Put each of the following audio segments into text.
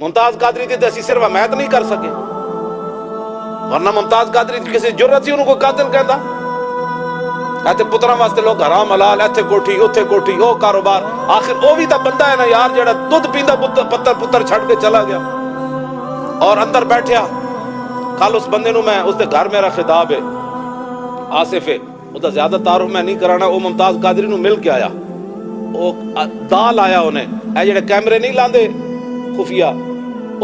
ممتاز قادری دی اسی صرف حمایت نہیں کر سکے، ورنہ ممتاز قادری دی کسی جرت سی انہوں کو قاتل کہتا؟ ایتھے پتراں واسطے لوگ حرام حلال، ایتھے کوٹھی اوتھے کوٹھی، او کاروبار، آخر وہ بھی تا بندہ ہے نا یار جڑا دودھ پیندا پتر چھڑ کے چلا گیا اور اندر بیٹھیا۔ کل اس بندے نو میں اس دے گھر میرا خطاب ہے، آصف ہے، وہ زیادہ تعارف میں نہیں کرانا، وہ ممتاز قادری نو مل کے آیا، وہ دال آیا انہیں، اے جڑے کیمرے نہیں لاندے خفیہ،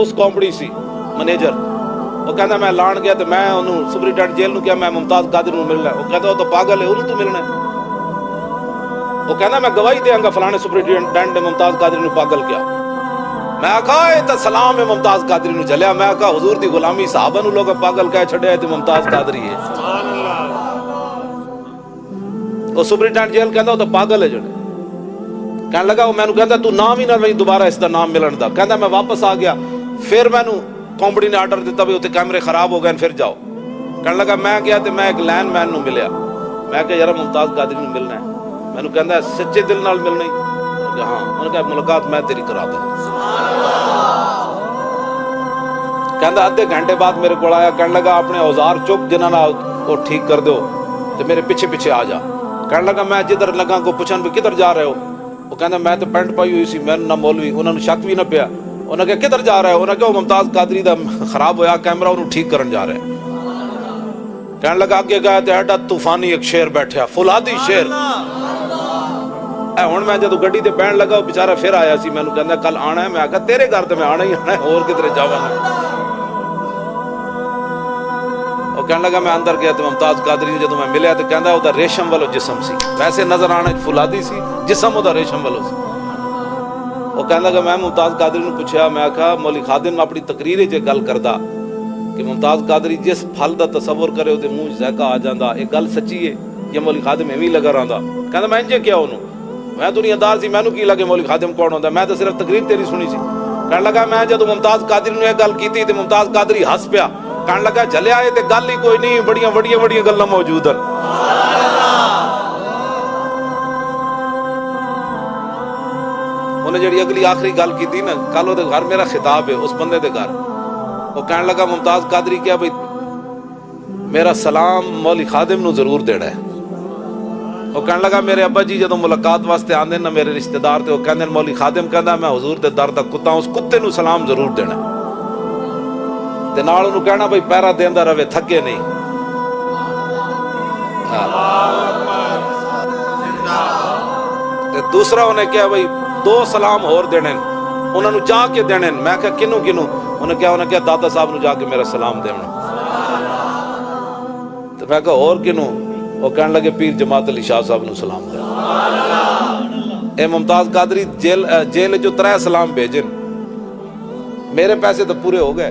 اس کمپنی سی منیجر، وہ کہندا میں لان گیا تو میں انہوں سپرنٹینڈنٹ جیل نو کیا میں ممتاز قادری نو ملنا ہے، وہ کہتا وہ تو پاگل ہے، انہوں تو ملنا ہے، وہ کہندا میں گواہی دیاں گا فلانے سپرنٹینڈنٹ نے ممتاز قادری نو پاگل کیا۔ میں کہا اے تے سلام ہے ممتاز قادری نو چلیا، میں کہا حضور دی غلامی صحابہ نو لوگ پاگل کہہ چھڑے تے ممتاز قادری ہے۔ سبحان اللہ۔ وہ سپرنٹینڈنٹ جیل کہندا وہ تو پاگل ہے جڑے، کہنے لگا وہ میں نو کہندا تو نام ہی نہ لئی دوبارہ اس دا نام ملن دا، کہندا میں واپس آ گیا، پھر میں نو کمپنی نے آرڈر دیتا بھی اوتے کیمرے خراب ہو گئے پھر جاؤ، کہنے لگا میں گیا تے میں ایک لین مین نو ملیا، میں کہا یار ممتاز قادری نو ملنا ہے، میں نو کہندا سچے دل نال ملنا ہی، ہاں، میں نے کہا ملاقات میں تیری کرا دوں، کہندا آدھے گھنٹے بعد میرے کو آیا، کہنے لگا اپنے اوزار چک جنہاں نال وہ ٹھیک کر دو تے میرے پیچھے پیچھے آ جا، کہنے لگا میں جدھر لگا کو پوچھن بھی کدھر جا رہے ہو، وہ کہندا میں تو پینٹ پائی ہوئی سی، میں نہ مولوی، انہوں نے شک بھی نہ پیا، انہوں نے کہا کدھر جا رہے ہو، انہوں نے کہا وہ ممتاز قادری دا خراب ہویا کیمرہ انہوں ٹھیک کرن جا رہے ہیں، کہنے لگا آگے گیا تے ایڈا طوفانی ایک شیر بیٹھیا، فولادی شیر، اے ہن میں جدو گڈی تے بہن لگا وہ بیچارہ پھر آیا سی، میں نے کہندا کل آنا ہے، میں کہا تیرے گھر تے میں آنا ہی آنا ہے، اور کدھر جاواں گا، وہ کہنے لگا میں اندر گیا تو ممتاز قادری جدو میں ملیا تو کہندا وہ ریشم والو جسم سی، ویسے نظر آنا فولادی سی، جسم وہ ریشم والو سی، وہ کہنے لگا میں ممتاز قادری نے پوچھا، میں کہا مولی خادم اپنی تقریر وچ گل کردا کہ ممتاز قادری جس پھل دا تصور کرے وہ منہ ذائقہ آ جاندا، یہ گل سچی ہے یا مولی خادم ایویں لگا رہندا، کہندا میں انجے کیا انہوں، میں دنیا دار سی، مینوں کی لگے مولی خادم کون ہوندا، میں تو صرف تقریر تیری سنی سی، کہنے لگا میں جدو ممتاز قادری نے یہ گل کیتی تے ممتاز قادری ہس پیا، کہنے لگا جلیا ہے تے گل ہی کوئی نہیں، بڑیاں بڑیاں بڑیاں گلاں موجود ہیں، انہیں جڑی اگلی آخری گل کی تھی نا، کل وہ گھر میرا خطاب ہے اس بندے دے گھر، وہ کہنے لگا ممتاز قادری کیا بھئی میرا سلام مولی خادم نو ضرور دینا ہے، وہ کہنے لگا میرے ابا جی جدو ملاقات واسطے آندے نا میرے رشتہ دار تے وہ کہندے مولی خادم کہندا میں حضور دے در دا کتا ہوں، اس کتے نو سلام ضرور دینا ہے، تے نال انہوں کہنا بھئی پیرا دیندا رہے تھکے نہیں، تے دوسرا انہیں کیا بھئی 2 سلام اور دینے انہوں نے جا کے دینے، میں کہا کنوں کنوں، انہیں کہا داتا صاحب نے جا کے میرا سلام دینا، تو میں کہا اور کنوں، وہ کہنے لگے پیر جماعت علی شاہ صاحب نے سلام دینا، اے ممتاز قادری جیل جو 3 سلام بھیجن، میرے پیسے تو پورے ہو گئے،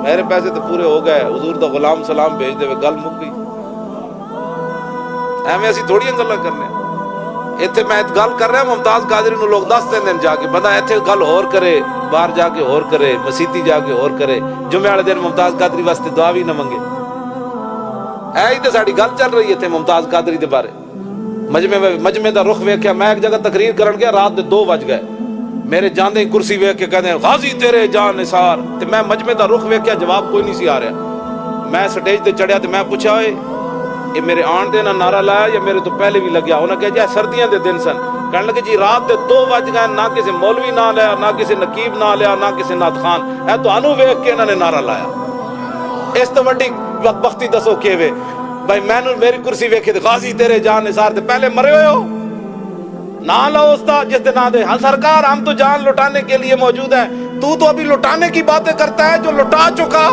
میرے پیسے تو پورے ہو گئے، حضور دا غلام سلام بھیج دے گل مک گئی، ایویں اسی تھوڑی گلاں کرنے، ایتھے میں گل کر رہا ممتاز قادری نو لوگ دس دن جا کے بندہ ایتھے گل اور کرے، باہر جا کے اور کرے، مسیتی جا کے اور کرے، جمعے والے دن ممتاز قادری واسطے دعا بھی نہ منگے، اے ہی تے ساڈی گل چل رہی ہے تے ممتاز قادری دے بارے، مجمع دا رخ ویکھیا، میں ایک جگہ تقریر کرن گیا رات دے 2 بج گئے، میرے جاندے ہی کرسی ویکھ کے کہندے غازی تیرے جان نثار، تے میں مجمع دا رخ ویکھیا جواب کوئی نہیں سی آ رہا، میں سٹیج تے چڑھیا تے میں پوچھا ہوئے یہ میرے آن دے نہ نعرہ لایا یا میرے تو پہلے بھی لگیا، انہوں نے کہا جی سردیاں دے دن سن، کہنے لگے جی رات دے 2 بج گئے، نہ کسی مولوی نہ لیا، نہ کسی نقیب نہ لیا، نہ کسی نعت خان، اے تو انو ویکھ کے انہوں نے نعرہ لایا، اس تو وڈی بختی دسو کیوے بھائی میں میری کرسی ویکھے تے غازی تیرے جان نثار تے پہلے مرے ہوئے ہو، نہ لو استاد جس دے نہ دے، ہاں سرکار ہم تو جان لٹانے کے لیے موجود ہیں، تو ابھی لٹانے کی باتیں کرتا ہے جو لٹا چکا،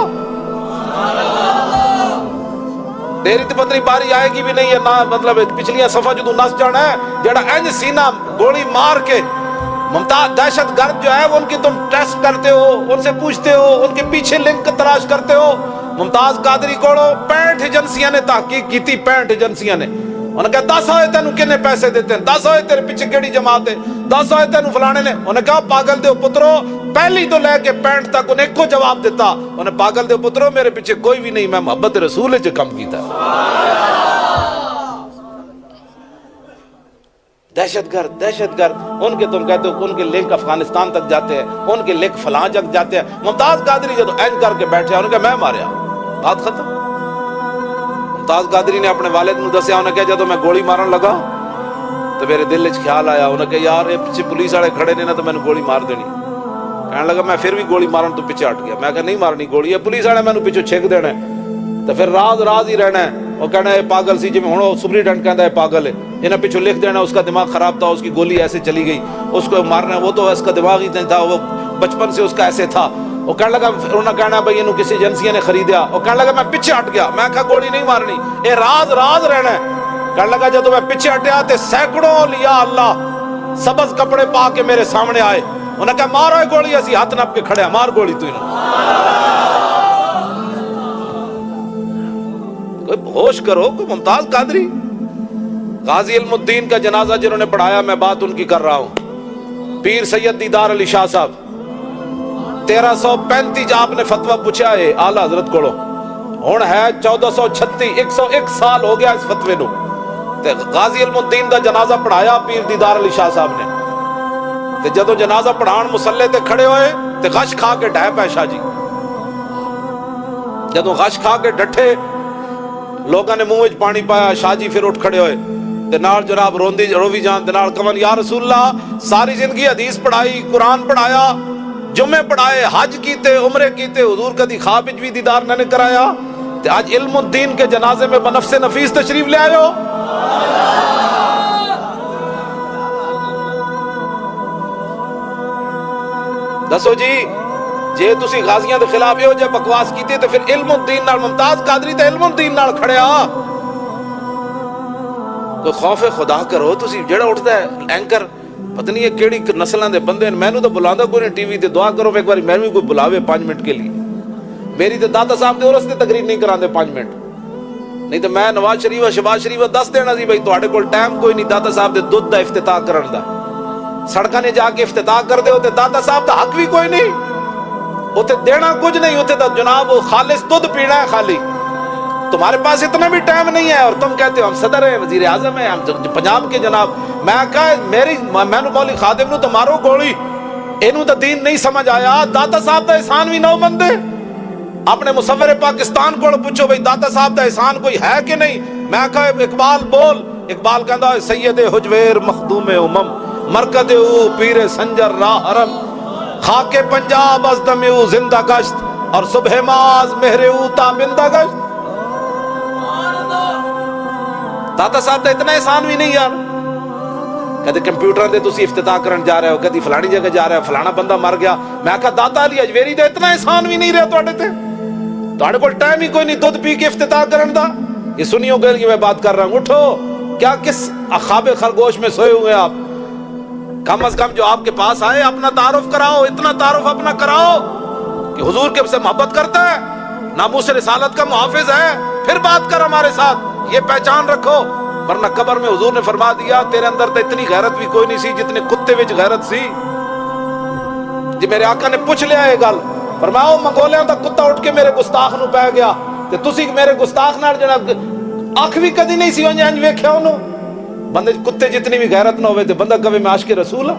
تیری تو پتری باری آئے گی بھی نہیں ہے، نہ مطلب پچھلیاں صفحہ جو تو نس جانا ہے، جڑا انج سینہ گولی مار کے ممتاز دہشت گرد جو ہے وہ ان کی تم ٹیسٹ کرتے ہو، ان سے پوچھتے ہو، ان کے پیچھے لنک تلاش کرتے ہو، ممتاز قادری کوڑو 65 ایجنسیاں نے تحقیق کی تھی، 65 ایجنسیاں نے، انہوں نے کہا 10 ہوئے تینوں کنے پیسے دیتے ہیں، 10 ہوئے تیرے پیچھے کیڑی جماعت ہے، 10 ہوئے تینوں فلانے نے، انہوں نے کہا پاگل دے پترو پہلی تو لے کے 65 تک انہیں ایک کو جواب دیتا، انہوں نے پاگل دے پترو میرے پیچھے کوئی بھی نہیں، میں محبت رسول جو کم کیتا ہے، دہشت گرد ان کے تم کہتے ہو ان کے لنک افغانستان تک جاتے ہیں، ان کے لنک فلاں تک جاتے ہیں. ممتاز قادری جب این کر کے بیٹھے انہوں نے کہا میں ماریا، بات ختم. ممتاز قادری نے اپنے والد نو دسیا، انہوں نے کہا جب میں گولی مارن لگا تو میرے دل وچ خیال آیا، انہوں نے کہا یار یہ پیچھے پولیس والے کھڑے نے نا تو میں نے گولی مار دینی. کہنے لگا میں پھر بھی گولی مارن تو پیچھے ہٹ گیا. میں کہا نہیں مارنی گولی، یہ پولیس والے میں نے پیچھے چھک دینا ہے تو پھر راز ہی رہنا ہے. وہ کہنا ہے پاگل سی، جی ہوں سپرینٹینڈنٹ کہتا ہے پاگل ہے، انہیں پیچھے لکھ دینا اس کا دماغ خراب تھا، اس کی گولی ایسے چلی گئی، اس کو مارنا. وہ تو اس کا دماغ ہی نہیں تھا، وہ بچپن سے اس کا ایسے تھا. وہ کہنے لگا انہوں نے کہنا بھائی انہوں کسی ایجنسیاں نے خریدیا. وہ کہنے لگا میں پیچھے ہٹ گیا، میں کہا گولی نہیں مارنی، یہ راز رہنا ہے. کہنے لگا جب میں پیچھے ہٹیا تو سینکڑوں اولیاء اللہ سبز کپڑے پا کے میرے سامنے آئے. انہوں نے کہا مارو گولی، اسی ہاتھ نپ کے کھڑے مار گولی. تو کوئی ہوش کرو. کوئی ممتاز قادری غازی علم الدین کا جنازہ جنہوں نے پڑھایا، میں بات ان کی کر رہا ہوں، پیر سید دیدار علی شاہ صاحب. 1335 آپ نے فتویٰ پوچھا ہے اعلیٰ حضرت کو، ہوں ہے 1436، 101 سال ہو گیا اس فتوے نو. غازی علم الدین دا جنازہ پڑھایا پیر دیدار علی شاہ صاحب نے. تے جدو جنازہ پڑھان مسلے تے کھڑے ہوئے تے غش کھا کے ڈھے پے شاہ جی. جدو غش کھا کے ڈٹھے لوگاں نے منہ وچ پانی پایا، شاہ جی پھر اٹھ کھڑے ہوئے تے نال جناب روی جان دے نال کمن یا رسول اللہ ساری زندگی حدیث پڑھائی، قرآن پڑھایا، جمعے پڑھائے، حج کیتے، عمرے کیتے، حضور کدی خواب وچ بھی دیدار نہ کرایا، تے آج علم الدین کے جنازے میں بنفس نفیس تشریف لے آئے ہو. دسو جی جے تسی غازیاں دے خلاف ہو جے بکواس کیتے تے پھر علم الدین نال ممتاز قادری تے علم الدین نال کھڑیا. کوئی خوف خدا کرو. تسی جڑا اٹھدا ہے اینکر پتہ نہیں یہ کیڑی نسلاں دے بندے ہیں، مینوں تو بلاندا کوئی نہیں ٹی وی تے. دعا کرو ایک بار میں بھی کوئی بلاوے 5 منٹ کے لیے. میری تے داتا صاحب دے عرس تے تقریر نہیں کراندے 5 منٹ، نہیں تو میں نواز شریف شہباز شریف دس دینا سی بھائی تواڈے کول ٹائم کوئی نہیں داتا صاحب دے دودھ دا افتتاح کرن دا. سڑکاں نے جا کے افتتاح کر دے تے داتا صاحب دا حق بھی کوئی نہیں، اتنے دینا کچھ نہیں، اتنے تو جناب وہ خالص دودھ پینا ہے خالی. تمہارے پاس اتنا بھی ٹائم نہیں ہے اور تم کہتے ہو ہم صدر ہیں، وزیر اعظم ہیں، ہم پنجاب کے جناب. میں کہا میری مینو مولی خادم نو تو مارو گولی، اینو تو دین نہیں سمجھ آیا. داتا صاحب دا احسان بھی نو مندے. اپنے مصور پاکستان کو پوچھو بھئی داتا صاحب دا احسان کوئی ہے کہ نہیں. میں کہا اقبال بول. اقبال کہندا سید حجویر مخدوم امم مرکد او پیر سنجر راہ حرم خاک پنجاب از دم او زندہ گشت اور صبح ماز مہر او تابندہ گشت. داتا صاحب دا اتنا احسان بھی نہیں یار. کہتے کمپیوٹر دے تسی افتتاح کرن جا رہے ہو، کہتی فلانی جگہ جا رہے ہو، فلانا بندہ مر گیا. میں کہا داتا علی اجویری دا اتنا احسان بھی نہیں رہا تواڈے تے. تواڈے کول ٹائم ہی کوئی نہیں دودھ پی کے افتتاح کرن دا. یہ سنیو گل کی میں بات کر رہا ہوں. اٹھو، کیا کس خواب خرگوش میں سوئے ہوئے آپ؟ کم از کم جو آپ کے پاس آئے اپنا تعارف کراؤ، اتنا تعارف اپنا کراؤ کہ حضور کے سے محبت کرتا ہے، ناموس رسالت کا محافظ ہے، پھر بات کر ہمارے ساتھ. یہ پہچان رکھو، ورنہ قبر میں حضور نے فرما دیا تیرے اندر تو اتنی غیرت بھی کوئی نہیں سی جتنے کتے وچ غیرت سی. جی میرے آقا نے پوچھ لیا یہ گل، فرمایا منگولیاں دا کتا اٹھ کے میرے گستاخ نو پہ گیا تے تسی میرے گستاخ نال جناب اکھ بھی کدی نہیں سی انج ویکھیا. انہوں بندے کتے جتنی بھی غیرت نہ ہوئے تے بندہ کبھی میں عاشق رسول ہاں.